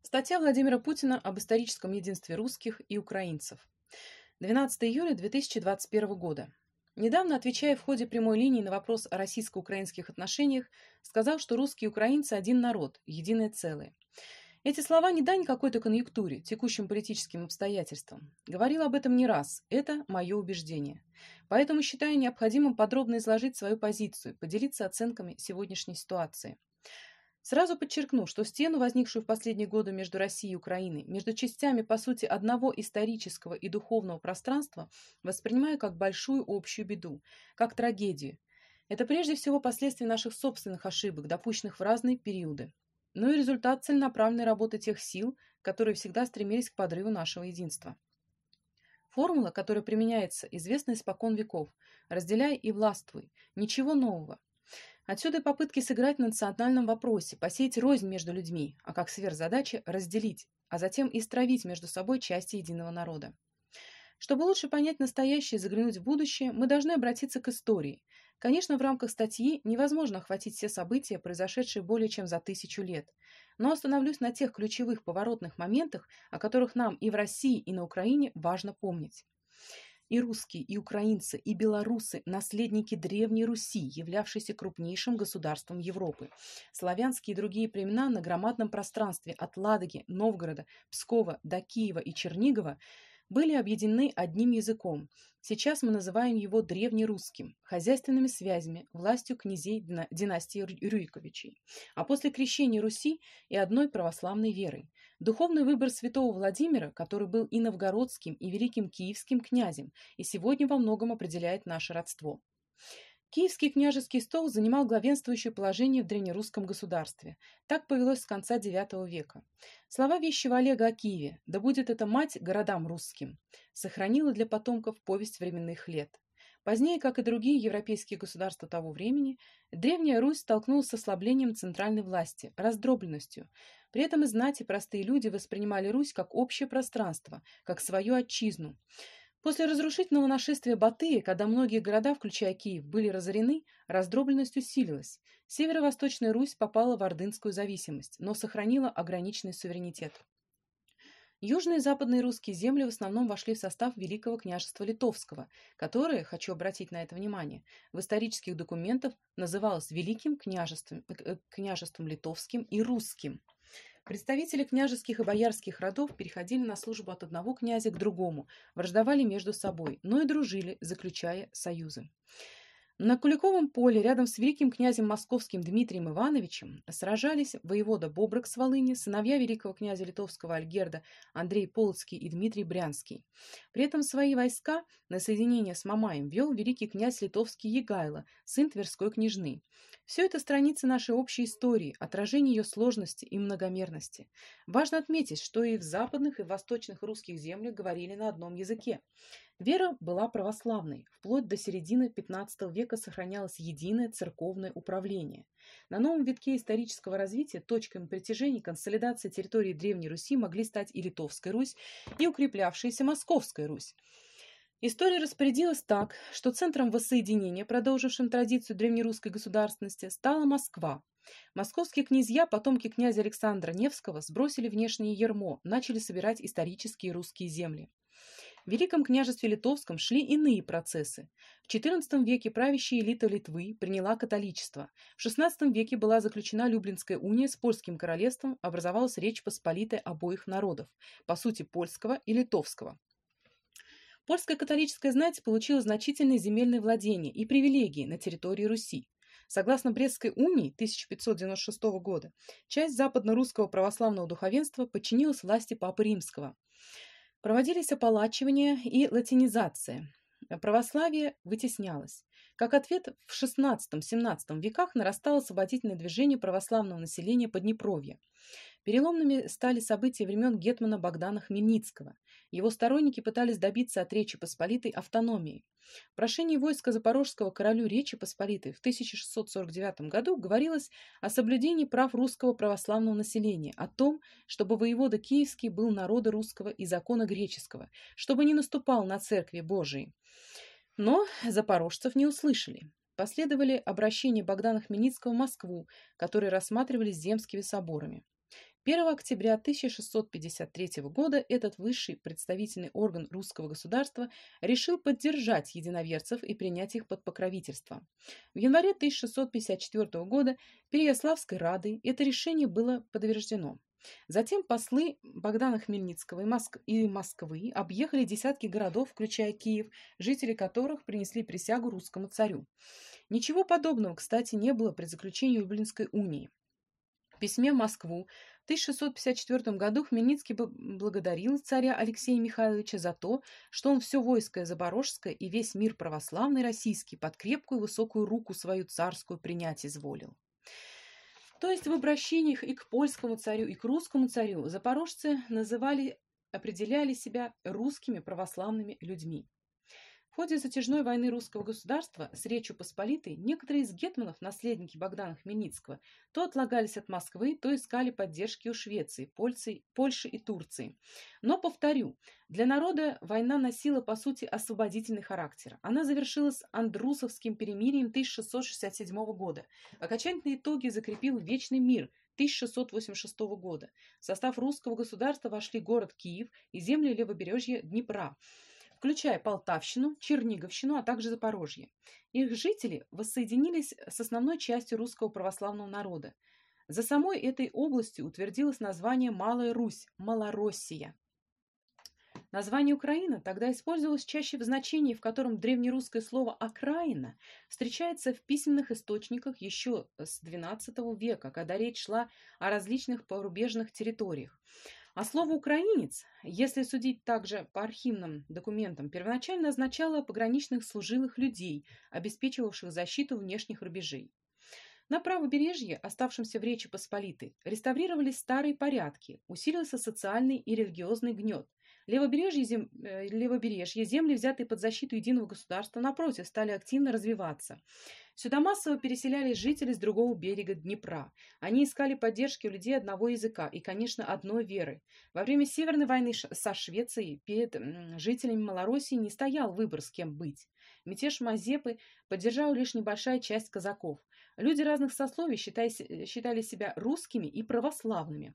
Статья Владимира Путина об историческом единстве русских и украинцев. 12 июля 2021 года. Недавно, отвечая в ходе прямой линии на вопрос о российско-украинских отношениях, сказал, что русские и украинцы – один народ, единое целое. Эти слова не дань какой-то конъюнктуре, текущим политическим обстоятельствам. Говорил об этом не раз, это мое убеждение. Поэтому считаю необходимым подробно изложить свою позицию, поделиться оценками сегодняшней ситуации. Сразу подчеркну, что стену, возникшую в последние годы между Россией и Украиной, между частями, по сути, одного исторического и духовного пространства, воспринимаю как большую общую беду, как трагедию. Это прежде всего последствия наших собственных ошибок, допущенных в разные периоды, но и результат целенаправленной работы тех сил, которые всегда стремились к подрыву нашего единства. Формула, которая применяется, известна испокон веков: «Разделяй и властвуй». Ничего нового. Отсюда и попытки сыграть на национальном вопросе, посеять рознь между людьми, а как сверхзадача разделить, а затем и стравить между собой части единого народа. Чтобы лучше понять настоящее и заглянуть в будущее, мы должны обратиться к истории. Конечно, в рамках статьи невозможно охватить все события, произошедшие более чем за 1000 лет, но остановлюсь на тех ключевых поворотных моментах, о которых нам и в России, и на Украине важно помнить. И русские, и украинцы, и белорусы – наследники Древней Руси, являвшейся крупнейшим государством Европы. Славянские и другие племена на громадном пространстве от Ладоги, Новгорода, Пскова до Киева и Чернигова были объединены одним языком. Сейчас мы называем его древнерусским, хозяйственными связями, властью князей династии Рюриковичей, а после крещения Руси и одной православной верой. Духовный выбор святого Владимира, который был и новгородским, и великим киевским князем, и сегодня во многом определяет наше родство. Киевский княжеский стол занимал главенствующее положение в древнерусском государстве. Так повелось с конца IX века. Слова вещего Олега о Киеве «Да будет это мать городам русским» сохранила для потомков повесть временных лет. Позднее, как и другие европейские государства того времени, Древняя Русь столкнулась с ослаблением центральной власти, раздробленностью. При этом и знать, и простые люди воспринимали Русь как общее пространство, как свою отчизну. После разрушительного нашествия Батыя, когда многие города, включая Киев, были разорены, раздробленность усилилась. Северо-восточная Русь попала в ордынскую зависимость, но сохранила ограниченный суверенитет. Южные и западные русские земли в основном вошли в состав Великого княжества Литовского, которое, хочу обратить на это внимание, в исторических документах называлось Великим княжеством Литовским и Русским. Представители княжеских и боярских родов переходили на службу от одного князя к другому, враждовали между собой, но и дружили, заключая союзы. На Куликовом поле рядом с великим князем московским Дмитрием Ивановичем сражались воевода Боброк с Волыни, сыновья великого князя литовского Альгерда Андрей Полоцкий и Дмитрий Брянский. При этом свои войска на соединение с Мамаем вел великий князь литовский Егайло, сын Тверской княжны. Все это страницы нашей общей истории, отражение ее сложности и многомерности. Важно отметить, что и в западных, и в восточных русских землях говорили на одном языке. Вера была православной. Вплоть до середины XV века сохранялось единое церковное управление. На новом витке исторического развития точками притяжения консолидации территории Древней Руси могли стать и Литовская Русь, и укреплявшаяся Московская Русь. История распорядилась так, что центром воссоединения, продолжившим традицию древнерусской государственности, стала Москва. Московские князья, потомки князя Александра Невского, сбросили внешнее ярмо, начали собирать исторические русские земли. В Великом княжестве Литовском шли иные процессы. В XIV веке правящая элита Литвы приняла католичество. В XVI веке была заключена Люблинская уния с польским королевством, образовалась Речь Посполитая обоих народов, по сути польского и литовского. Польская католическая знать получила значительные земельные владения и привилегии на территории Руси. Согласно Брестской унии 1596 года, часть западно-русского православного духовенства подчинилась власти Папы Римского. Проводились ополачивания и латинизация. Православие вытеснялось. Как ответ, в XVI-XVII веках нарастало освободительное движение православного населения Поднепровья. Переломными стали события времен гетмана Богдана Хмельницкого. Его сторонники пытались добиться от Речи Посполитой автономии. В прошении войска запорожского королю Речи Посполитой в 1649 году говорилось о соблюдении прав русского православного населения, о том, чтобы воевода Киевский был народа русского и закона греческого, чтобы не наступал на церкви Божии. Но запорожцев не услышали. Последовали обращения Богдана Хмельницкого в Москву, которые рассматривались земскими соборами. 1 октября 1653 года этот высший представительный орган русского государства решил поддержать единоверцев и принять их под покровительство. В январе 1654 года Переяславской Радой это решение было подтверждено. Затем послы Богдана Хмельницкого и Москвы объехали десятки городов, включая Киев, жители которых принесли присягу русскому царю. Ничего подобного, кстати, не было при заключении Люблинской унии. В письме в Москву в 1654 году Хмельницкий благодарил царя Алексея Михайловича за то, что он все войско Запорожское и весь мир православный российский под крепкую высокую руку свою царскую принять изволил. То есть в обращениях и к польскому царю, и к русскому царю запорожцы определяли себя русскими православными людьми. В ходе затяжной войны русского государства с Речью Посполитой некоторые из гетманов, наследники Богдана Хмельницкого, то отлагались от Москвы, то искали поддержки у Швеции, Польши и Турции. Но, повторю, для народа война носила, по сути, освободительный характер. Она завершилась Андрусовским перемирием 1667 года. Окончательные итоги закрепил Вечный мир 1686 года. В состав русского государства вошли город Киев и земли левобережья Днепра, включая Полтавщину, Черниговщину, а также Запорожье. Их жители воссоединились с основной частью русского православного народа. За самой этой областью утвердилось название Малая Русь, Малороссия. Название Украина тогда использовалось чаще в значении, в котором древнерусское слово «окраина» встречается в письменных источниках еще с XII века, когда речь шла о различных порубежных территориях. А слово «украинец», если судить также по архивным документам, первоначально означало пограничных служилых людей, обеспечивавших защиту внешних рубежей. На правобережье, оставшемся в Речи Посполитой, реставрировались старые порядки, усилился социальный и религиозный гнет. Левобережье, земли, взятые под защиту единого государства, напротив, стали активно развиваться. Сюда массово переселялись жители с другого берега Днепра. Они искали поддержки у людей одного языка и, конечно, одной веры. Во время Северной войны со Швецией перед жителями Малороссии не стоял выбор, с кем быть. Мятеж Мазепы поддержала лишь небольшая часть казаков. Люди разных сословий считали себя русскими и православными.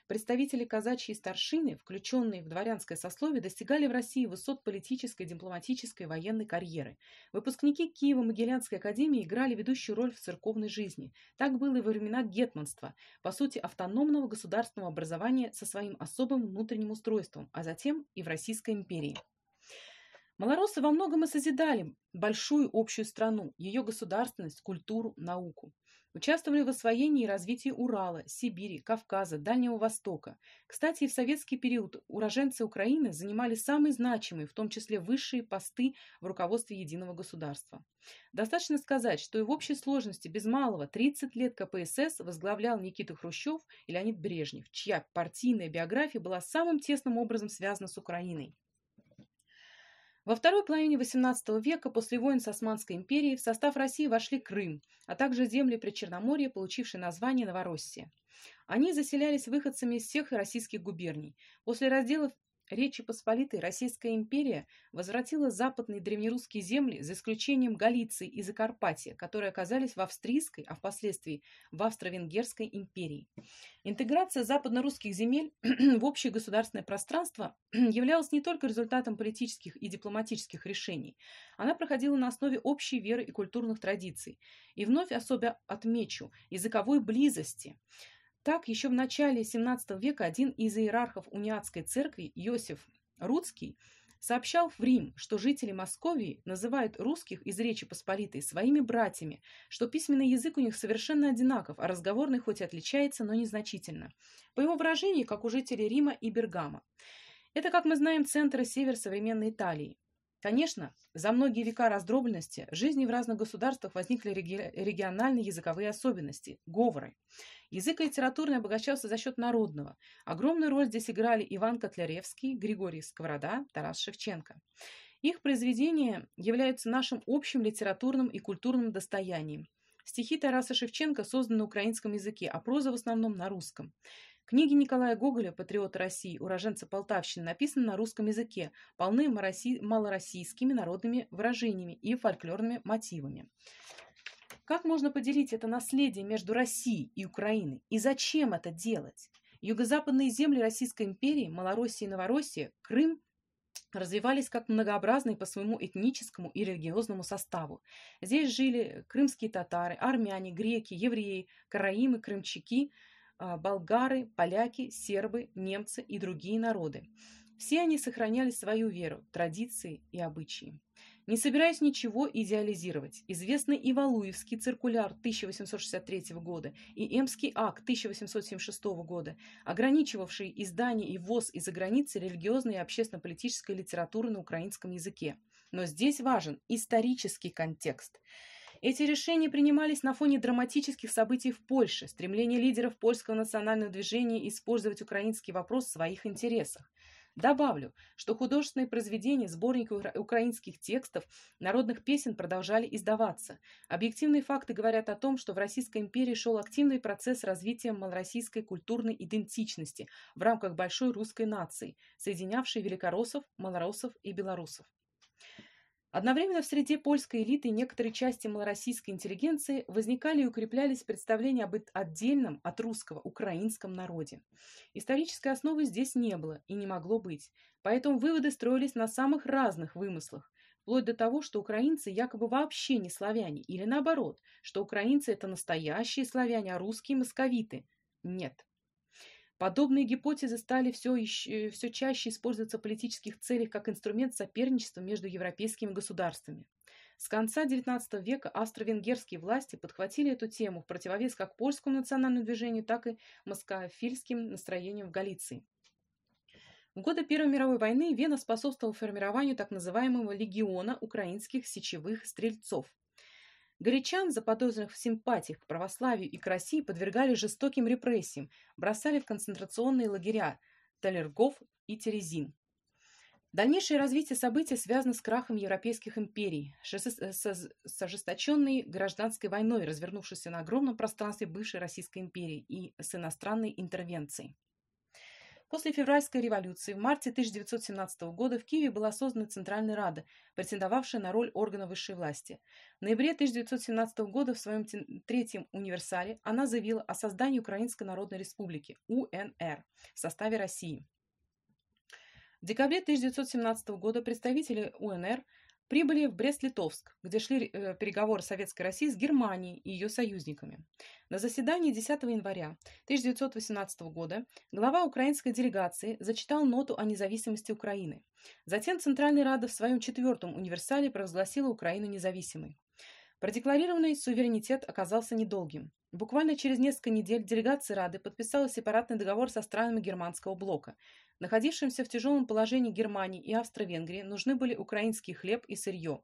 Представители казачьей старшины, включенные в дворянское сословие, достигали в России высот политической, дипломатической и военной карьеры. Выпускники Киево-Могилянской академии играли ведущую роль в церковной жизни. Так было и во времена гетманства, по сути автономного государственного образования со своим особым внутренним устройством, а затем и в Российской империи. Малороссы во многом и созидали большую общую страну, ее государственность, культуру, науку. Участвовали в освоении и развитии Урала, Сибири, Кавказа, Дальнего Востока. Кстати, и в советский период уроженцы Украины занимали самые значимые, в том числе высшие посты в руководстве единого государства. Достаточно сказать, что и в общей сложности без малого 30 лет КПСС возглавлял Никита Хрущев и Леонид Брежнев, чья партийная биография была самым тесным образом связана с Украиной. Во второй половине XVIII века после войн с Османской империей в состав России вошли Крым, а также земли Причерноморья, получившие название Новороссия. Они заселялись выходцами из всех российских губерний. После разделов Речи Посполитой Российская империя возвратила западные древнерусские земли, за исключением Галиции и Закарпатья, которые оказались в австрийской, а впоследствии в Австро-Венгерской империи. Интеграция западно-русских земель в общее государственное пространство являлась не только результатом политических и дипломатических решений. Она проходила на основе общей веры и культурных традиций. И вновь особо отмечу языковой близости. Так, еще в начале XVII века один из иерархов униатской церкви, Иосиф Рудский, сообщал в Рим, что жители Московии называют русских из Речи Посполитой своими братьями, что письменный язык у них совершенно одинаков, а разговорный хоть и отличается, но незначительно. По его выражению, как у жителей Рима и Бергама. Это, как мы знаем, центр и север современной Италии. Конечно, за многие века раздробленности жизни в разных государствах возникли региональные языковые особенности, говоры. Язык литературный обогащался за счет народного. Огромную роль здесь играли Иван Котляревский, Григорий Сковорода, Тарас Шевченко. Их произведения являются нашим общим литературным и культурным достоянием. Стихи Тараса Шевченко созданы на украинском языке, а проза в основном на русском. Книги Николая Гоголя, патриота России, уроженца Полтавщины, написаны на русском языке, полны малороссийскими народными выражениями и фольклорными мотивами. Как можно поделить это наследие между Россией и Украиной? И зачем это делать? Юго-западные земли Российской империи, Малороссия и Новороссия, Крым развивались как многообразные по своему этническому и религиозному составу. Здесь жили крымские татары, армяне, греки, евреи, караимы, крымчаки, болгары, поляки, сербы, немцы и другие народы. Все они сохраняли свою веру, традиции и обычаи. Не собираясь ничего идеализировать, известный и Валуевский циркуляр 1863 года и Эмский акт 1876 года, ограничивавший издание и ввоз из-за границы религиозной и общественно-политической литературы на украинском языке. Но здесь важен исторический контекст. Эти решения принимались на фоне драматических событий в Польше, стремления лидеров польского национального движения использовать украинский вопрос в своих интересах. Добавлю, что художественные произведения, сборники украинских текстов, народных песен продолжали издаваться. Объективные факты говорят о том, что в Российской империи шел активный процесс развития малороссийской культурной идентичности в рамках большой русской нации, соединявшей великороссов, малороссов и белорусов. Одновременно в среде польской элиты и некоторой части малороссийской интеллигенции возникали и укреплялись представления об отдельном от русского украинском народе. Исторической основы здесь не было и не могло быть, поэтому выводы строились на самых разных вымыслах, вплоть до того, что украинцы якобы вообще не славяне, или наоборот, что украинцы это настоящие славяне, а русские московиты. Нет. Подобные гипотезы стали все чаще использоваться в политических целях как инструмент соперничества между европейскими государствами. С конца XIX века австро-венгерские власти подхватили эту тему в противовес как польскому национальному движению, так и москофильским настроениям в Галиции. В годы Первой мировой войны Вена способствовала формированию так называемого легиона украинских сечевых стрельцов. Галичан, заподозренных в симпатиях к православию и к России, подвергали жестоким репрессиям, бросали в концентрационные лагеря Талергов и Терезин. Дальнейшее развитие событий связано с крахом европейских империй, с ожесточенной гражданской войной, развернувшейся на огромном пространстве бывшей Российской империи, и с иностранной интервенцией. После февральской революции в марте 1917 года в Киеве была создана Центральная Рада, претендовавшая на роль органа высшей власти. В ноябре 1917 года в своем третьем универсале она заявила о создании Украинской Народной Республики, УНР, в составе России. В декабре 1917 года представители УНР прибыли в Брест-Литовск, где шли переговоры Советской России с Германией и ее союзниками. На заседании 10 января 1918 года глава украинской делегации зачитал ноту о независимости Украины. Затем Центральная Рада в своем четвертом универсале провозгласила Украину независимой. Продекларированный суверенитет оказался недолгим. Буквально через несколько недель делегация Рады подписала сепаратный договор со странами германского блока. Находившимся в тяжелом положении Германии и Австро-Венгрии нужны были украинский хлеб и сырье.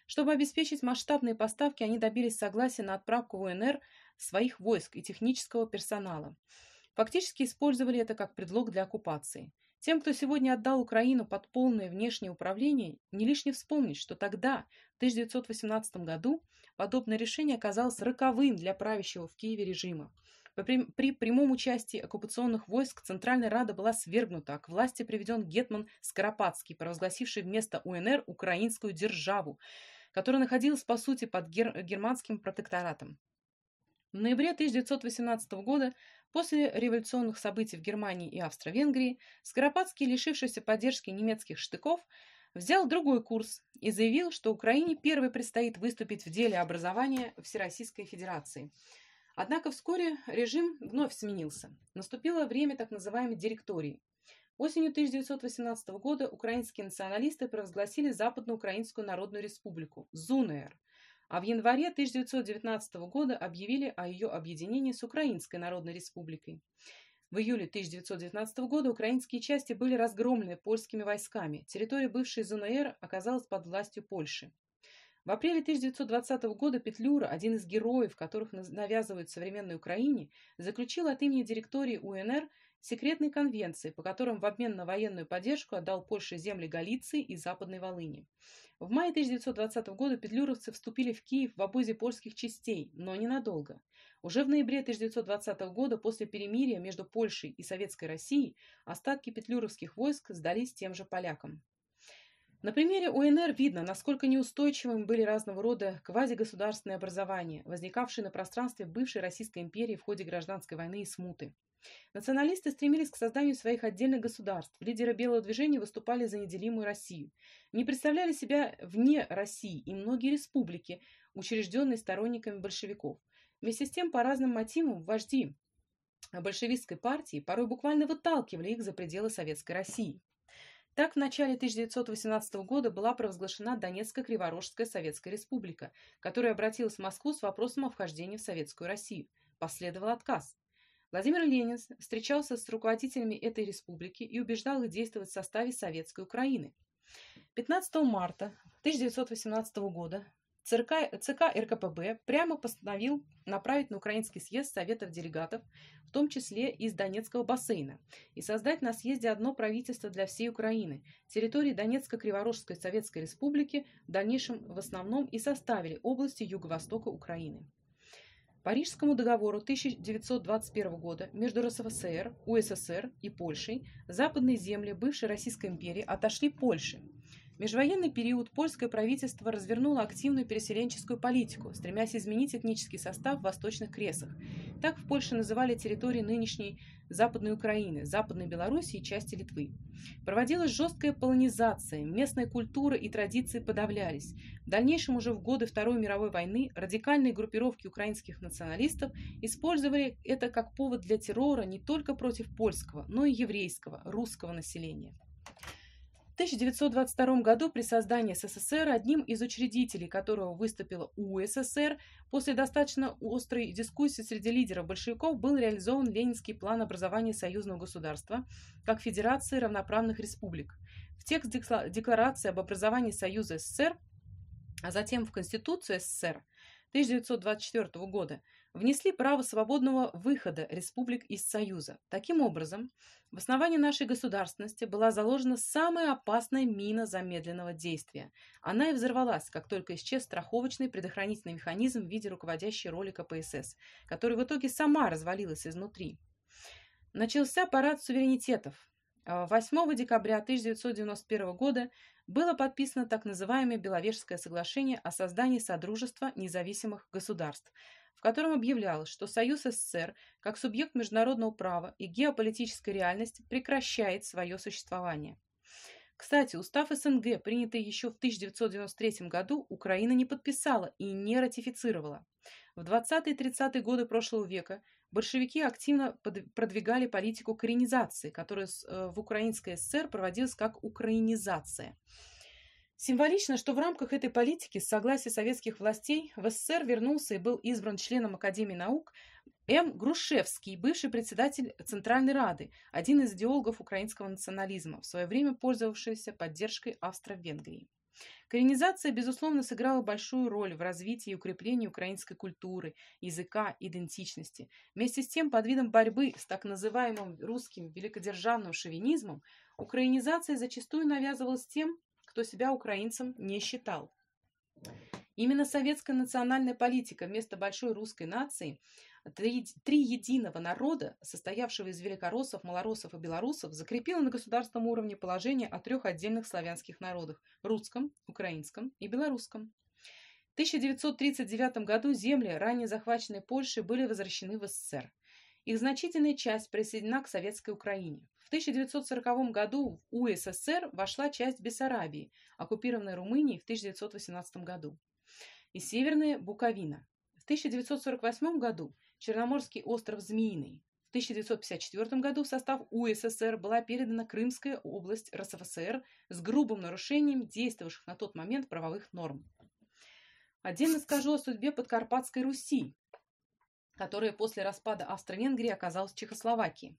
Чтобы обеспечить масштабные поставки, они добились согласия на отправку в УНР своих войск и технического персонала. Фактически использовали это как предлог для оккупации. Тем, кто сегодня отдал Украину под полное внешнее управление, не лишне вспомнить, что тогда, в 1918 году, подобное решение оказалось роковым для правящего в Киеве режима. При прямом участии оккупационных войск Центральная Рада была свергнута, а к власти приведен гетман Скоропадский, провозгласивший вместо УНР украинскую державу, которая находилась, по сути, под германским протекторатом. В ноябре 1918 года, после революционных событий в Германии и Австро-Венгрии, Скоропадский, лишившийся поддержки немецких штыков, взял другой курс и заявил, что Украине первой предстоит выступить в деле образования Всероссийской Федерации. Однако вскоре режим вновь сменился. Наступило время так называемой директории. Осенью 1918 года украинские националисты провозгласили Западноукраинскую Народную Республику, ЗУНР, а в январе 1919 года объявили о ее объединении с Украинской Народной Республикой. В июле 1919 года украинские части были разгромлены польскими войсками. Территория бывшей ЗУНР оказалась под властью Польши. В апреле 1920 года Петлюра, один из героев, которых навязывают современной Украине, заключил от имени директории УНР секретные конвенции, по которым в обмен на военную поддержку отдал Польше земли Галиции и Западной Волыни. В мае 1920 года петлюровцы вступили в Киев в обозе польских частей, но ненадолго. Уже в ноябре 1920 года, после перемирия между Польшей и Советской Россией, остатки петлюровских войск сдались тем же полякам. На примере УНР видно, насколько неустойчивыми были разного рода квазигосударственные образования, возникавшие на пространстве бывшей Российской империи в ходе гражданской войны и смуты. Националисты стремились к созданию своих отдельных государств. Лидеры Белого движения выступали за неделимую Россию. Не представляли себя вне России и многие республики, учрежденные сторонниками большевиков. Вместе с тем, по разным мотивам, вожди большевистской партии порой буквально выталкивали их за пределы Советской России. Так, в начале 1918 года была провозглашена Донецкая Криворожская Советская Республика, которая обратилась в Москву с вопросом о вхождении в Советскую Россию. Последовал отказ. Владимир Ленин встречался с руководителями этой республики и убеждал их действовать в составе Советской Украины. 15 марта 1918 года ЦК РКПБ прямо постановил направить на Украинский съезд Советов делегатов, в том числе из Донецкого бассейна, и создать на съезде одно правительство для всей Украины. Территории Донецко-Криворожской Советской Республики в дальнейшем в основном и составили области юго-востока Украины. Парижскому договору 1921 года между РСФСР, УССР и Польшей западные земли бывшей Российской империи отошли Польше. В межвоенный период польское правительство развернуло активную переселенческую политику, стремясь изменить этнический состав в восточных кресах. Так в Польше называли территории нынешней Западной Украины, Западной Белоруссии и части Литвы. Проводилась жесткая полонизация, местная культура и традиции подавлялись. В дальнейшем уже в годы Второй мировой войны радикальные группировки украинских националистов использовали это как повод для террора не только против польского, но и еврейского, русского населения. В 1922 году при создании СССР, одним из учредителей которого выступила УССР, после достаточно острой дискуссии среди лидеров большевиков был реализован ленинский план образования союзного государства как Федерации равноправных республик. В текст декларации об образовании Союза СССР, а затем в Конституцию СССР 1924 года внесли право свободного выхода республик из Союза. Таким образом, в основании нашей государственности была заложена самая опасная мина замедленного действия. Она и взорвалась, как только исчез страховочный предохранительный механизм в виде руководящей роли КПСС, который в итоге сама развалилась изнутри. Начался парад суверенитетов. 8 декабря 1991 года было подписано так называемое Беловежское соглашение о создании Содружества независимых государств, в котором объявлялось, что Союз СССР, как субъект международного права и геополитической реальности, прекращает свое существование. Кстати, устав СНГ, принятый еще в 1993 году, Украина не подписала и не ратифицировала. В 20-е и 30-е годы прошлого века большевики активно продвигали политику коренизации, которая в Украинской ССР проводилась как украинизация. Символично, что в рамках этой политики с согласия советских властей в СССР вернулся и был избран членом Академии наук М. Грушевский, бывший председатель Центральной Рады, один из идеологов украинского национализма, в свое время пользовавшийся поддержкой Австро-Венгрии. Коренизация, безусловно, сыграла большую роль в развитии и укреплении украинской культуры, языка, идентичности. Вместе с тем, под видом борьбы с так называемым русским великодержавным шовинизмом, украинизация зачастую навязывалась тем, кто себя украинцем не считал. Именно советская национальная политика вместо большой русской нации, три единого народа, состоявшего из великороссов, малороссов и белорусов, закрепила на государственном уровне положение о трех отдельных славянских народах – русском, украинском и белорусском. В 1939 году земли, ранее захваченные Польшей, были возвращены в СССР. Их значительная часть присоединена к Советской Украине. В 1940 году в УССР вошла часть Бессарабии, оккупированной Румынией в 1918 году, и Северная Буковина. В 1948 году Черноморский остров Змеиный. В 1954 году в состав УССР была передана Крымская область РСФСР с грубым нарушением действовавших на тот момент правовых норм. Отдельно скажу о судьбе Подкарпатской Руси, которая после распада Австро-Венгрии оказалась в Чехословакии.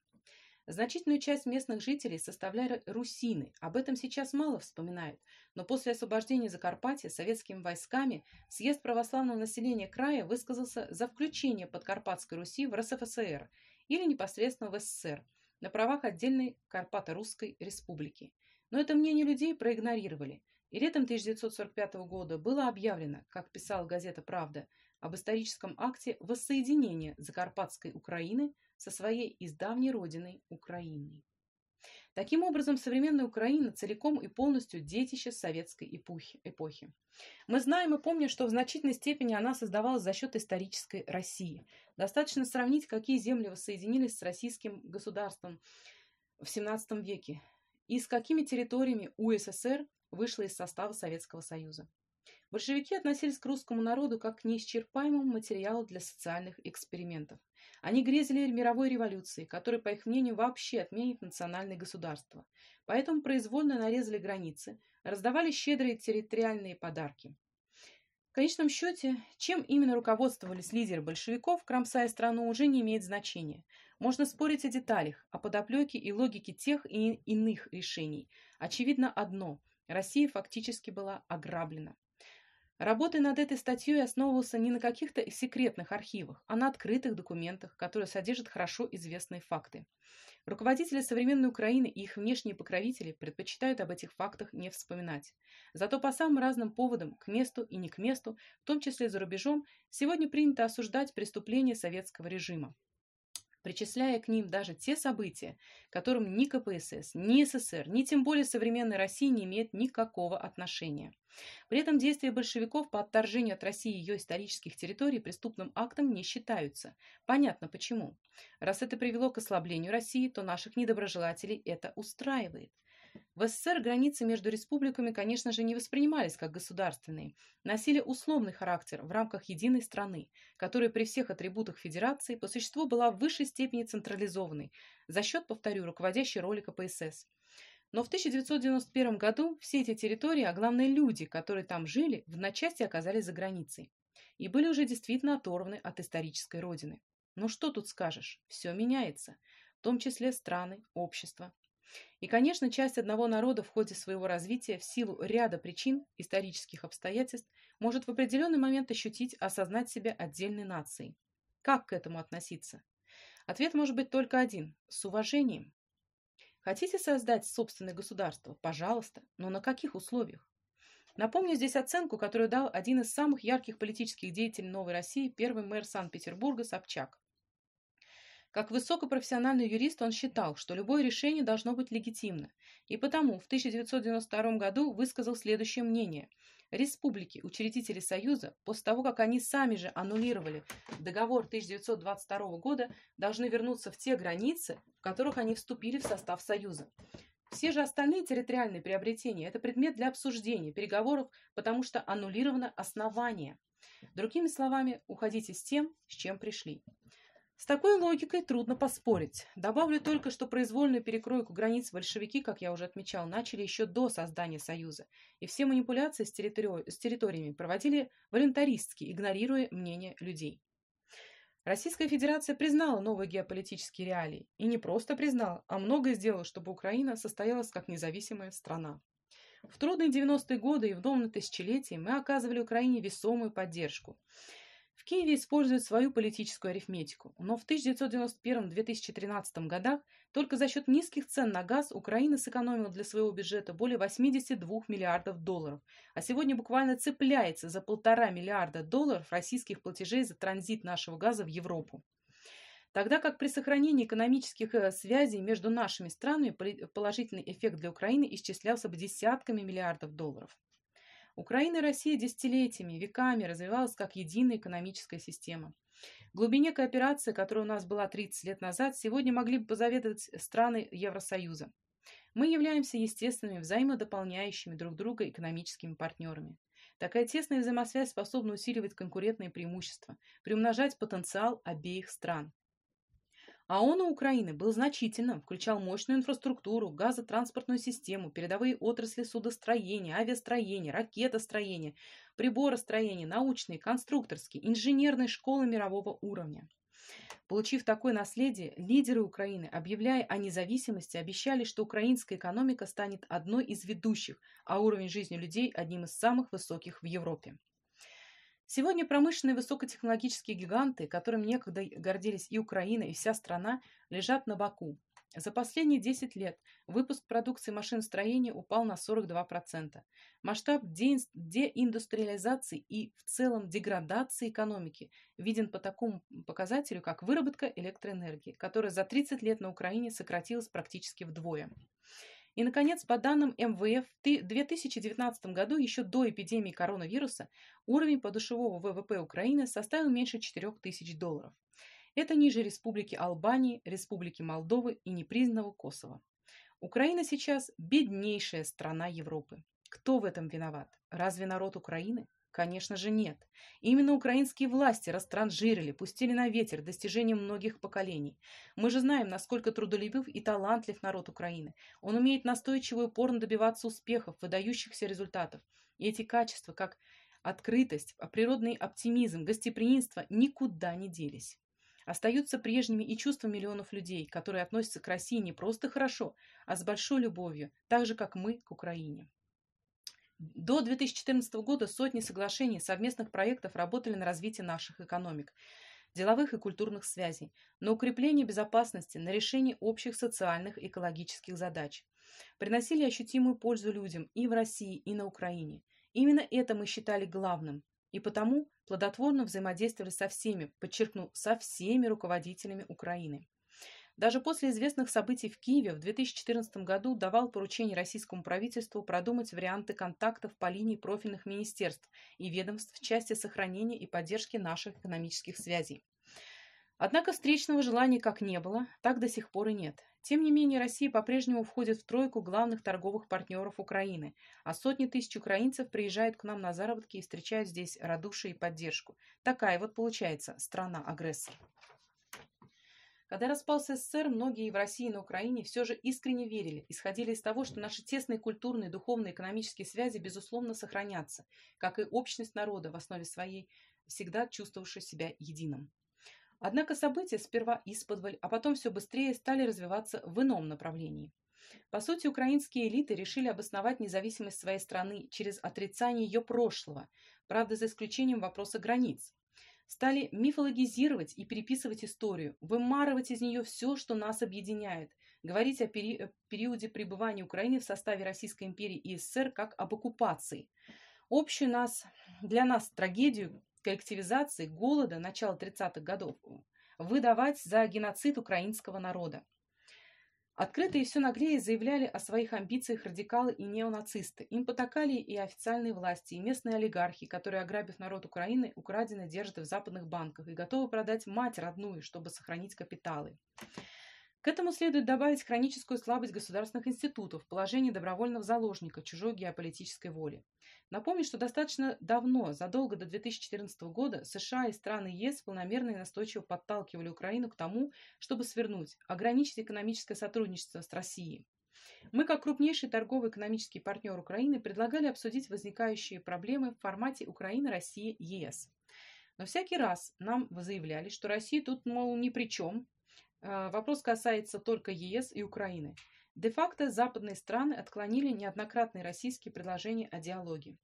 Значительную часть местных жителей составляли русины. Об этом сейчас мало вспоминают, но после освобождения Закарпатья советскими войсками съезд православного населения края высказался за включение Подкарпатской Руси в РСФСР или непосредственно в СССР на правах отдельной Карпато-Русской республики. Но это мнение людей проигнорировали. И летом 1945 года было объявлено, как писала газета «Правда», об историческом акте воссоединения Закарпатской Украины со своей издавней родиной Украиной. Таким образом, современная Украина целиком и полностью детище советской эпохи. Мы знаем и помним, что в значительной степени она создавалась за счет исторической России. Достаточно сравнить, какие земли воссоединились с российским государством в XVII веке и с какими территориями УССР вышла из состава Советского Союза. Большевики относились к русскому народу как к неисчерпаемому материалу для социальных экспериментов. Они грезили мировой революцией, которая, по их мнению, вообще отменит национальное государство. Поэтому произвольно нарезали границы, раздавали щедрые территориальные подарки. В конечном счете, чем именно руководствовались лидеры большевиков, кромсая страну, уже не имеет значения. Можно спорить о деталях, о подоплеке и логике тех и иных решений. Очевидно одно – Россия фактически была ограблена. Работа над этой статьей основывался не на каких-то секретных архивах, а на открытых документах, которые содержат хорошо известные факты. Руководители современной Украины и их внешние покровители предпочитают об этих фактах не вспоминать. Зато по самым разным поводам, к месту и не к месту, в том числе за рубежом, сегодня принято осуждать преступления советского режима, причисляя к ним даже те события, к которым ни КПСС, ни СССР, ни тем более современной России не имеют никакого отношения. При этом действия большевиков по отторжению от России ее исторических территорий преступным актом не считаются. Понятно почему. Раз это привело к ослаблению России, то наших недоброжелателей это устраивает. В СССР границы между республиками, конечно же, не воспринимались как государственные, носили условный характер в рамках единой страны, которая при всех атрибутах федерации по существу была в высшей степени централизованной за счет, повторю, руководящей роли КПСС. Но в 1991 году все эти территории, а главное люди, которые там жили, в одночасье оказались за границей и были уже действительно оторваны от исторической родины. Ну что тут скажешь? Все меняется, в том числе страны, общество. И, конечно, часть одного народа в ходе своего развития в силу ряда причин, исторических обстоятельств, может в определенный момент ощутить, осознать себя отдельной нацией. Как к этому относиться? Ответ может быть только один – с уважением. Хотите создать собственное государство? Пожалуйста, но на каких условиях? Напомню здесь оценку, которую дал один из самых ярких политических деятелей Новой России, первый мэр Санкт-Петербурга Собчак. Как высокопрофессиональный юрист он считал, что любое решение должно быть легитимно, и потому в 1992 году высказал следующее мнение. Республики, учредители Союза, после того, как они сами же аннулировали договор 1922 года, должны вернуться в те границы, в которых они вступили в состав Союза. Все же остальные территориальные приобретения – это предмет для обсуждения, переговоров, потому что аннулировано основание. Другими словами, уходите с тем, с чем пришли. С такой логикой трудно поспорить. Добавлю только, что произвольную перекройку границ большевики, как я уже отмечал, начали еще до создания Союза, и все манипуляции с территориями проводили волюнтаристски, игнорируя мнение людей. Российская Федерация признала новые геополитические реалии, и не просто признала, а многое сделала, чтобы Украина состоялась как независимая страна. В трудные 90-е годы и в новом тысячелетии мы оказывали Украине весомую поддержку. В Киеве используют свою политическую арифметику, но в 1991-2013 годах только за счет низких цен на газ Украина сэкономила для своего бюджета более 82 миллиардов долларов, а сегодня буквально цепляется за $1,5 миллиарда долларов российских платежей за транзит нашего газа в Европу. Тогда как при сохранении экономических связей между нашими странами положительный эффект для Украины исчислялся бы десятками миллиардов долларов. Украина и Россия десятилетиями, веками развивалась как единая экономическая система. В глубине кооперации, которая у нас была 30 лет назад, сегодня могли бы позавидовать страны Евросоюза. Мы являемся естественными, взаимодополняющими друг друга экономическими партнерами. Такая тесная взаимосвязь способна усиливать конкурентные преимущества, приумножать потенциал обеих стран. А он у Украины был значительным, включал мощную инфраструктуру, газотранспортную систему, передовые отрасли судостроения, авиастроения, ракетостроения, приборостроения, научные, конструкторские, инженерные школы мирового уровня. Получив такое наследие, лидеры Украины, объявляя о независимости, обещали, что украинская экономика станет одной из ведущих, а уровень жизни людей одним из самых высоких в Европе. Сегодня промышленные высокотехнологические гиганты, которым некогда гордились и Украина, и вся страна, лежат на боку. За последние 10 лет выпуск продукции машиностроения упал на 42%. Масштаб деиндустриализации и в целом деградации экономики виден по такому показателю, как выработка электроэнергии, которая за 30 лет на Украине сократилась практически вдвое. И, наконец, по данным МВФ, в 2019 году, еще до эпидемии коронавируса, уровень подушевого ВВП Украины составил меньше $4000. Это ниже Республики Албании, Республики Молдовы и непризнанного Косово. Украина сейчас беднейшая страна Европы. Кто в этом виноват? Разве народ Украины? Конечно же нет. Именно украинские власти растранжирили, пустили на ветер достижения многих поколений. Мы же знаем, насколько трудолюбив и талантлив народ Украины. Он умеет настойчиво и упорно добиваться успехов, выдающихся результатов. И эти качества, как открытость, природный оптимизм, гостеприимство, никуда не делись. Остаются прежними и чувства миллионов людей, которые относятся к России не просто хорошо, а с большой любовью, так же, как мы к Украине. До 2014 года сотни соглашений, совместных проектов работали на развитие наших экономик, деловых и культурных связей, на укрепление безопасности, на решение общих социальных и экологических задач. Приносили ощутимую пользу людям и в России, и на Украине. Именно это мы считали главным. И потому плодотворно взаимодействовали со всеми, подчеркну, со всеми руководителями Украины. Даже после известных событий в Киеве в 2014 году давал поручение российскому правительству продумать варианты контактов по линии профильных министерств и ведомств в части сохранения и поддержки наших экономических связей. Однако встречного желания как не было, так до сих пор и нет. Тем не менее, Россия по-прежнему входит в тройку главных торговых партнеров Украины, а сотни тысяч украинцев приезжают к нам на заработки и встречают здесь радушие и поддержку. Такая вот получается страна-агрессор. Когда распался СССР, многие в России и на Украине все же искренне верили, исходили из того, что наши тесные культурные, духовные, экономические связи безусловно сохранятся, как и общность народа в основе своей, всегда чувствовавшей себя единым. Однако события сперва исподволь, а потом все быстрее стали развиваться в ином направлении. По сути, украинские элиты решили обосновать независимость своей страны через отрицание ее прошлого, правда, за исключением вопроса границ. Стали мифологизировать и переписывать историю, вымарывать из нее все, что нас объединяет, говорить о периоде пребывания Украины в составе Российской империи и СССР как об оккупации. Общую для нас трагедию коллективизации, голода начала 30-х годов выдавать за геноцид украинского народа. Открыто и все наглее заявляли о своих амбициях радикалы и неонацисты. Им потакали и официальные власти, и местные олигархи, которые, ограбив народ Украины, украденно держат в западных банках и готовы продать мать родную, чтобы сохранить капиталы. К этому следует добавить хроническую слабость государственных институтов, положение добровольного заложника чужой геополитической воли. Напомню, что достаточно давно, задолго до 2014 года, США и страны ЕС планомерно и настойчиво подталкивали Украину к тому, чтобы свернуть, ограничить экономическое сотрудничество с Россией. Мы, как крупнейший торговый экономический партнер Украины, предлагали обсудить возникающие проблемы в формате Украина, Россия, ЕС. Но всякий раз нам заявляли, что Россия тут, мол, ни при чем. Вопрос касается только ЕС и Украины. Де-факто западные страны отклонили неоднократные российские предложения о диалоге.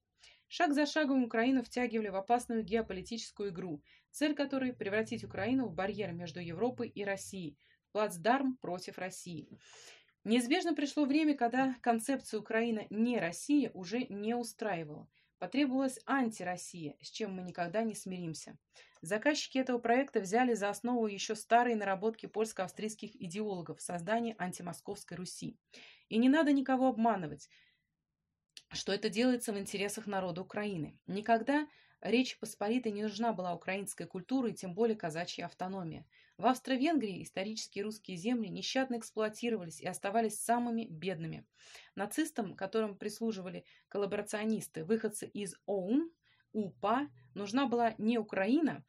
Шаг за шагом Украину втягивали в опасную геополитическую игру, цель которой – превратить Украину в барьер между Европой и Россией, в плацдарм против России. Неизбежно пришло время, когда концепция «Украина не Россия» уже не устраивала. Потребовалась антироссия, с чем мы никогда не смиримся. Заказчики этого проекта взяли за основу еще старые наработки польско-австрийских идеологов в создании антимосковской Руси. И не надо никого обманывать, что это делается в интересах народа Украины. Никогда Речи Посполитой не нужна была украинская культура и тем более казачья автономия. В Австро-Венгрии исторические русские земли нещадно эксплуатировались и оставались самыми бедными. Нацистам, которым прислуживали коллаборационисты, выходцы из ОУН, УПА, нужна была не Украина,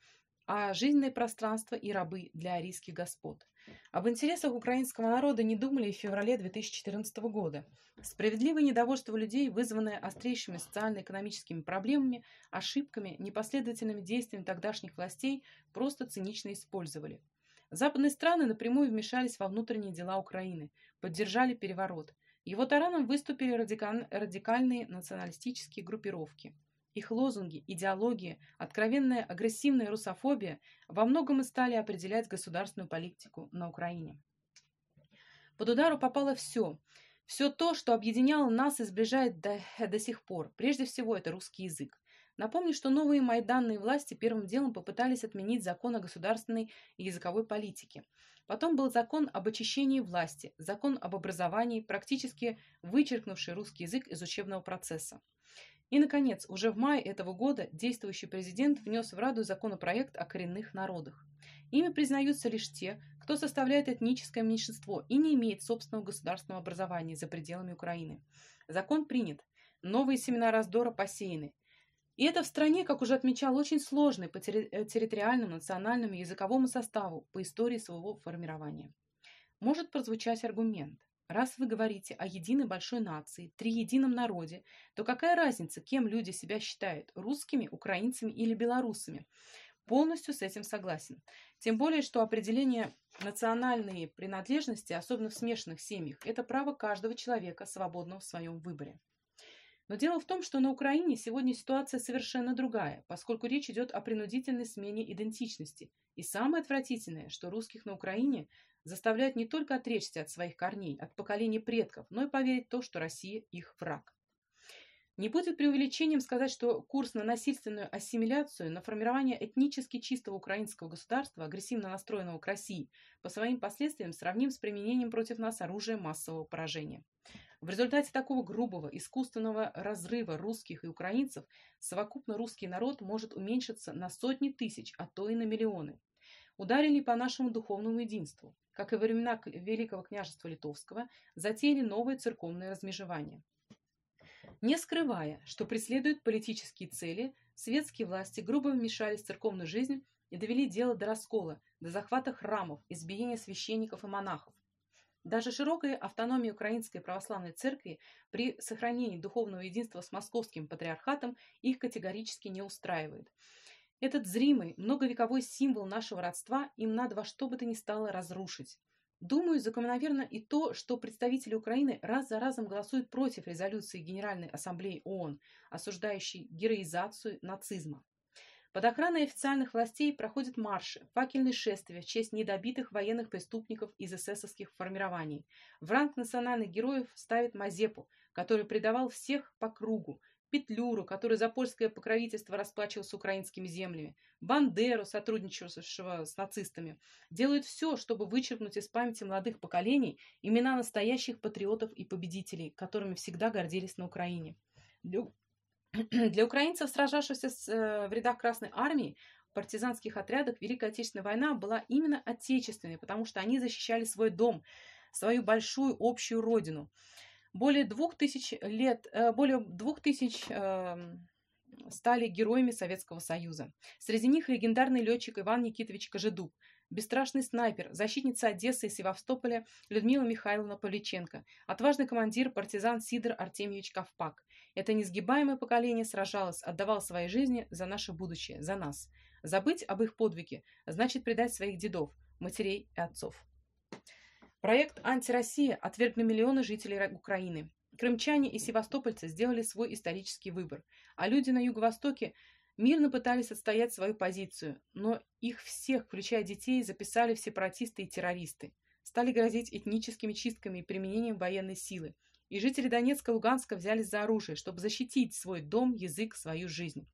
а жизненное пространство и рабы для арийских господ. Об интересах украинского народа не думали и в феврале 2014 года. Справедливое недовольство людей, вызванное острейшими социально-экономическими проблемами, ошибками, непоследовательными действиями тогдашних властей, просто цинично использовали. Западные страны напрямую вмешались во внутренние дела Украины, поддержали переворот. Его тараном выступили радикальные националистические группировки. Их лозунги, идеология, откровенная агрессивная русофобия во многом и стали определять государственную политику на Украине. Под удару попало все. Все то, что объединяло нас и сближает до сих пор. Прежде всего, это русский язык. Напомню, что новые майданные власти первым делом попытались отменить закон о государственной и языковой политике. Потом был закон об очищении власти, закон об образовании, практически вычеркнувший русский язык из учебного процесса. И, наконец, уже в мае этого года действующий президент внес в Раду законопроект о коренных народах. Ими признаются лишь те, кто составляет этническое меньшинство и не имеет собственного государственного образования за пределами Украины. Закон принят, новые семена раздора посеяны. И это в стране, как уже отмечал, очень сложный по территориальному, национальному и языковому составу по истории своего формирования. Может прозвучать аргумент. Раз вы говорите о единой большой нации, триедином народе, то какая разница, кем люди себя считают – русскими, украинцами или белорусами? Полностью с этим согласен. Тем более, что определение национальной принадлежности, особенно в смешанных семьях, это право каждого человека, свободного в своем выборе. Но дело в том, что на Украине сегодня ситуация совершенно другая, поскольку речь идет о принудительной смене идентичности. И самое отвратительное, что русских на Украине заставляют не только отречься от своих корней, от поколений предков, но и поверить в то, что Россия их враг. Не будет преувеличением сказать, что курс на насильственную ассимиляцию, на формирование этнически чистого украинского государства, агрессивно настроенного к России, по своим последствиям сравним с применением против нас оружия массового поражения. В результате такого грубого, искусственного разрыва русских и украинцев совокупно русский народ может уменьшиться на сотни тысяч, а то и на миллионы. Ударили по нашему духовному единству. Как и во времена Великого княжества Литовского, затеяли новое церковное размежевание. Не скрывая, что преследуют политические цели, светские власти грубо вмешались в церковную жизнь и довели дело до раскола, до захвата храмов, избиения священников и монахов. Даже широкая автономия Украинской православной церкви при сохранении духовного единства с московским патриархатом их категорически не устраивает. Этот зримый, многовековой символ нашего родства им надо во что бы то ни стало разрушить. Думаю, закономерно и то, что представители Украины раз за разом голосуют против резолюции Генеральной Ассамблеи ООН, осуждающей героизацию нацизма. Под охраной официальных властей проходят марши, факельные шествия в честь недобитых военных преступников из эсэсовских формирований. В ранг национальных героев ставит Мазепу, который предавал всех по кругу, Петлюру, который за польское покровительство расплачивался украинскими землями, Бандеру, сотрудничавшего с нацистами. Делают все, чтобы вычеркнуть из памяти молодых поколений имена настоящих патриотов и победителей, которыми всегда гордились на Украине. Для украинцев, сражавшихся в рядах Красной Армии, в партизанских отрядах, Великая Отечественная война была именно отечественной, потому что они защищали свой дом, свою большую общую родину. Более 2000 стали героями Советского Союза. Среди них легендарный летчик Иван Никитович Кожедуб, бесстрашный снайпер, защитница Одессы и Севастополя Людмила Михайловна Павличенко, отважный командир партизан Сидор Артемьевич Ковпак. Это несгибаемое поколение сражалось, отдавало свои жизни за наше будущее, за нас. Забыть об их подвиге значит предать своих дедов, матерей и отцов. Проект «Антироссия» отвергли миллионы жителей Украины. Крымчане и севастопольцы сделали свой исторический выбор, а люди на Юго-Востоке мирно пытались отстоять свою позицию, но их всех, включая детей, записали в сепаратисты и террористы. Стали грозить этническими чистками и применением военной силы. И жители Донецка и Луганска взялись за оружие, чтобы защитить свой дом, язык, свою жизнь.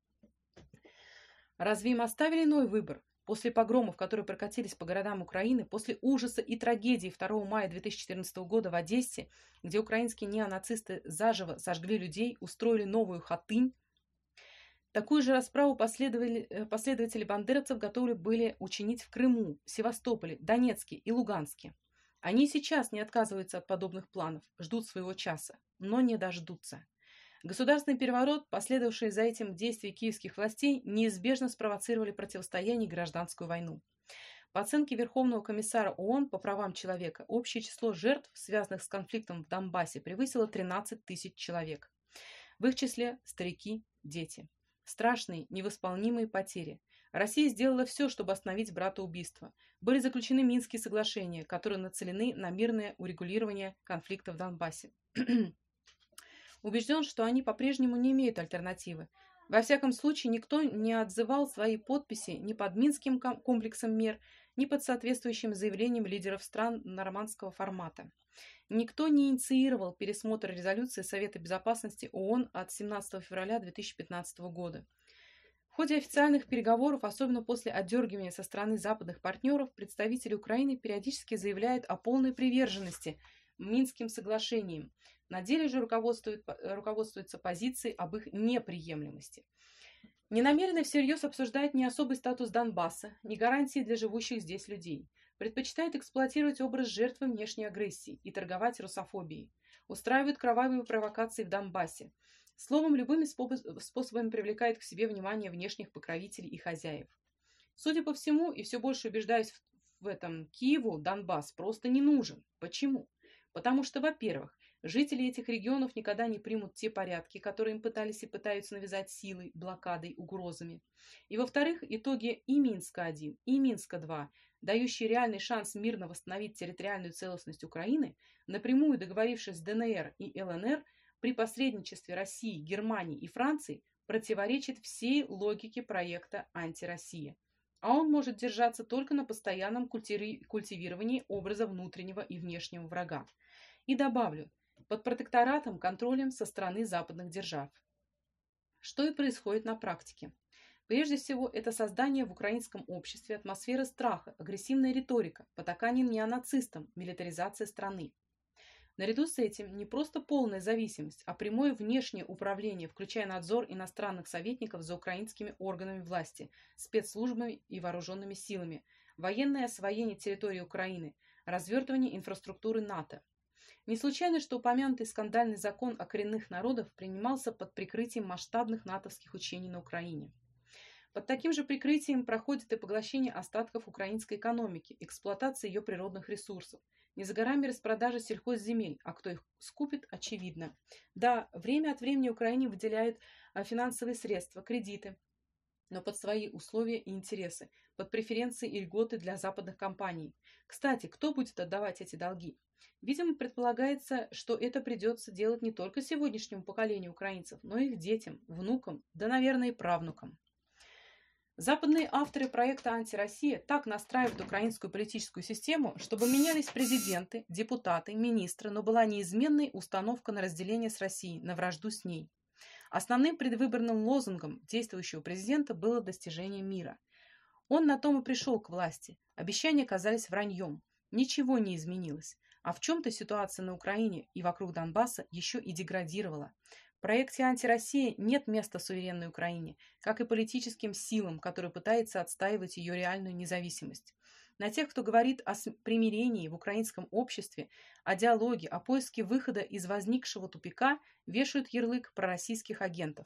Разве им оставили иной выбор? После погромов, которые прокатились по городам Украины, после ужаса и трагедии 2 мая 2014 года в Одессе, где украинские неонацисты заживо сожгли людей, устроили новую хатынь, такую же расправу последователи бандеровцев готовы были учинить в Крыму, Севастополе, Донецке и Луганске. Они сейчас не отказываются от подобных планов, ждут своего часа, но не дождутся. Государственный переворот, последовавший за этим действия киевских властей, неизбежно спровоцировали противостояние и гражданскую войну. По оценке Верховного комиссара ООН по правам человека, общее число жертв, связанных с конфликтом в Донбассе, превысило 13 тысяч человек. В их числе старики, дети. Страшные, невосполнимые потери. Россия сделала все, чтобы остановить братоубийство. Были заключены Минские соглашения, которые нацелены на мирное урегулирование конфликта в Донбассе. Убежден, что они по-прежнему не имеют альтернативы. Во всяком случае, никто не отзывал свои подписи ни под Минским комплексом мер, ни под соответствующим заявлением лидеров стран нормандского формата. Никто не инициировал пересмотр резолюции Совета Безопасности ООН от 17 февраля 2015 года. В ходе официальных переговоров, особенно после отдергивания со стороны западных партнеров, представители Украины периодически заявляют о полной приверженности Минским соглашениям. На деле же руководствуются позицией об их неприемлемости. Не намерены всерьез обсуждать ни особый статус Донбасса, ни гарантии для живущих здесь людей. Предпочитают эксплуатировать образ жертвы внешней агрессии и торговать русофобией. Устраивают кровавые провокации в Донбассе. Словом, любыми способами привлекает к себе внимание внешних покровителей и хозяев. Судя по всему, и все больше убеждаюсь в этом, Киеву Донбасс просто не нужен. Почему? Потому что, во-первых, жители этих регионов никогда не примут те порядки, которые им пытались и пытаются навязать силой, блокадой, угрозами. И, во-вторых, итоги и Минска-1, и Минска-2, дающие реальный шанс мирно восстановить территориальную целостность Украины, напрямую договорившись с ДНР и ЛНР, при посредничестве России, Германии и Франции противоречит всей логике проекта «Антироссия». А он может держаться только на постоянном культивировании образа внутреннего и внешнего врага. И добавлю, под протекторатом, контролем со стороны западных держав. Что и происходит на практике. Прежде всего, это создание в украинском обществе атмосферы страха, агрессивная риторика, потакание неонацистам, милитаризация страны. Наряду с этим не просто полная зависимость, а прямое внешнее управление, включая надзор иностранных советников за украинскими органами власти, спецслужбами и вооруженными силами, военное освоение территории Украины, развертывание инфраструктуры НАТО. Не случайно, что упомянутый скандальный закон о коренных народах принимался под прикрытием масштабных натовских учений на Украине. Под таким же прикрытием проходит и поглощение остатков украинской экономики, эксплуатация ее природных ресурсов. Не за горами распродажа сельхозземель, а кто их скупит, очевидно. Да, время от времени Украине выделяют финансовые средства, кредиты, но под свои условия и интересы, под преференции и льготы для западных компаний. Кстати, кто будет отдавать эти долги? Видимо, предполагается, что это придется делать не только сегодняшнему поколению украинцев, но и их детям, внукам, да, наверное, и правнукам. Западные авторы проекта «Антироссия» так настраивают украинскую политическую систему, чтобы менялись президенты, депутаты, министры, но была неизменной установка на разделение с Россией, на вражду с ней. Основным предвыборным лозунгом действующего президента было достижение мира. Он на том и пришел к власти. Обещания казались враньем. Ничего не изменилось. А в чем-то ситуация на Украине и вокруг Донбасса еще и деградировала. В проекте «Антироссия» нет места суверенной Украине, как и политическим силам, которые пытаются отстаивать ее реальную независимость. На тех, кто говорит о примирении в украинском обществе, о диалоге, о поиске выхода из возникшего тупика, вешают ярлык пророссийских агентов.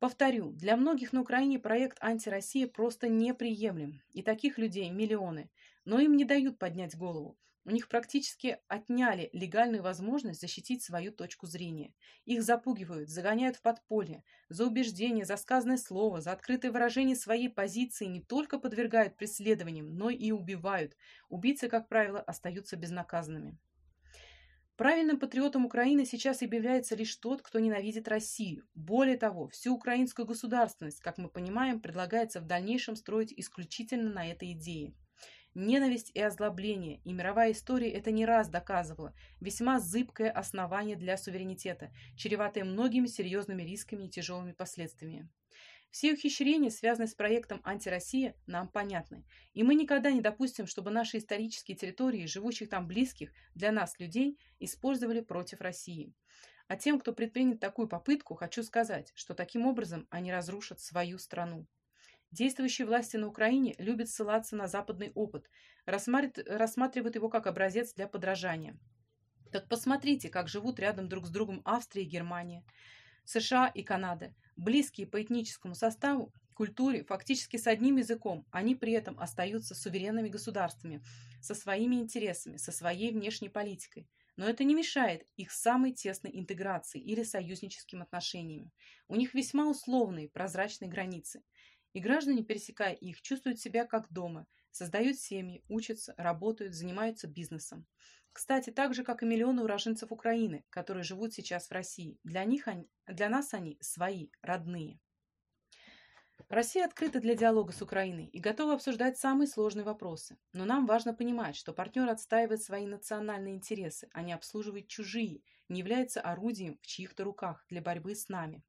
Повторю, для многих на Украине проект «Антироссия» просто неприемлем, и таких людей миллионы, но им не дают поднять голову. У них практически отняли легальную возможность защитить свою точку зрения. Их запугивают, загоняют в подполье. За убеждение, за сказанное слово, за открытое выражение своей позиции не только подвергают преследованиям, но и убивают. Убийцы, как правило, остаются безнаказанными. Правильным патриотом Украины сейчас объявляется лишь тот, кто ненавидит Россию. Более того, всю украинскую государственность, как мы понимаем, предлагается в дальнейшем строить исключительно на этой идее. Ненависть и озлобление, и мировая история это не раз доказывала, весьма зыбкое основание для суверенитета, чреватое многими серьезными рисками и тяжелыми последствиями. Все ухищрения, связанные с проектом «Антироссия», нам понятны, и мы никогда не допустим, чтобы наши исторические территории, живущих там близких для нас людей, использовали против России. А тем, кто предпринят такую попытку, хочу сказать, что таким образом они разрушат свою страну. Действующие власти на Украине любят ссылаться на западный опыт, рассматривают его как образец для подражания. Так посмотрите, как живут рядом друг с другом Австрия и Германия, США и Канада. Близкие по этническому составу, культуре, фактически с одним языком, они при этом остаются суверенными государствами, со своими интересами, со своей внешней политикой. Но это не мешает их самой тесной интеграции или союзническим отношениям. У них весьма условные, прозрачные границы. И граждане, пересекая их, чувствуют себя как дома, создают семьи, учатся, работают, занимаются бизнесом. Кстати, так же, как и миллионы уроженцев Украины, которые живут сейчас в России. Для нас они свои, родные. Россия открыта для диалога с Украиной и готова обсуждать самые сложные вопросы. Но нам важно понимать, что партнер отстаивает свои национальные интересы, а не обслуживает чужие, не является орудием в чьих-то руках для борьбы с нами.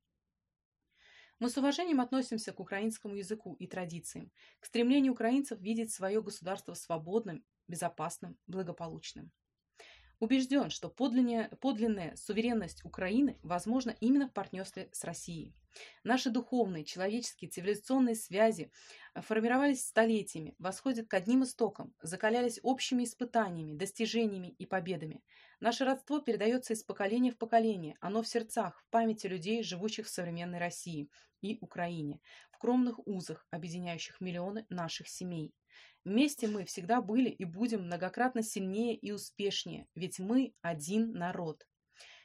Мы с уважением относимся к украинскому языку и традициям, к стремлению украинцев видеть свое государство свободным, безопасным, благополучным. Убежден, что подлинная суверенность Украины возможна именно в партнерстве с Россией. Наши духовные, человеческие, цивилизационные связи формировались столетиями, восходят к одним истокам, закалялись общими испытаниями, достижениями и победами. Наше родство передается из поколения в поколение, оно в сердцах, в памяти людей, живущих в современной России и Украине, в кровных узах, объединяющих миллионы наших семей. Вместе мы всегда были и будем многократно сильнее и успешнее, ведь мы один народ.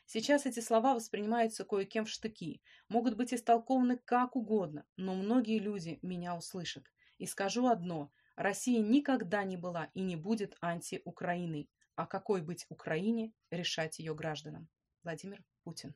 Сейчас эти слова воспринимаются кое-кем в штыки, могут быть истолкованы как угодно, но многие люди меня услышат. И скажу одно: Россия никогда не была и не будет антиукраиной, а какой быть Украине, решать ее гражданам. Владимир Путин.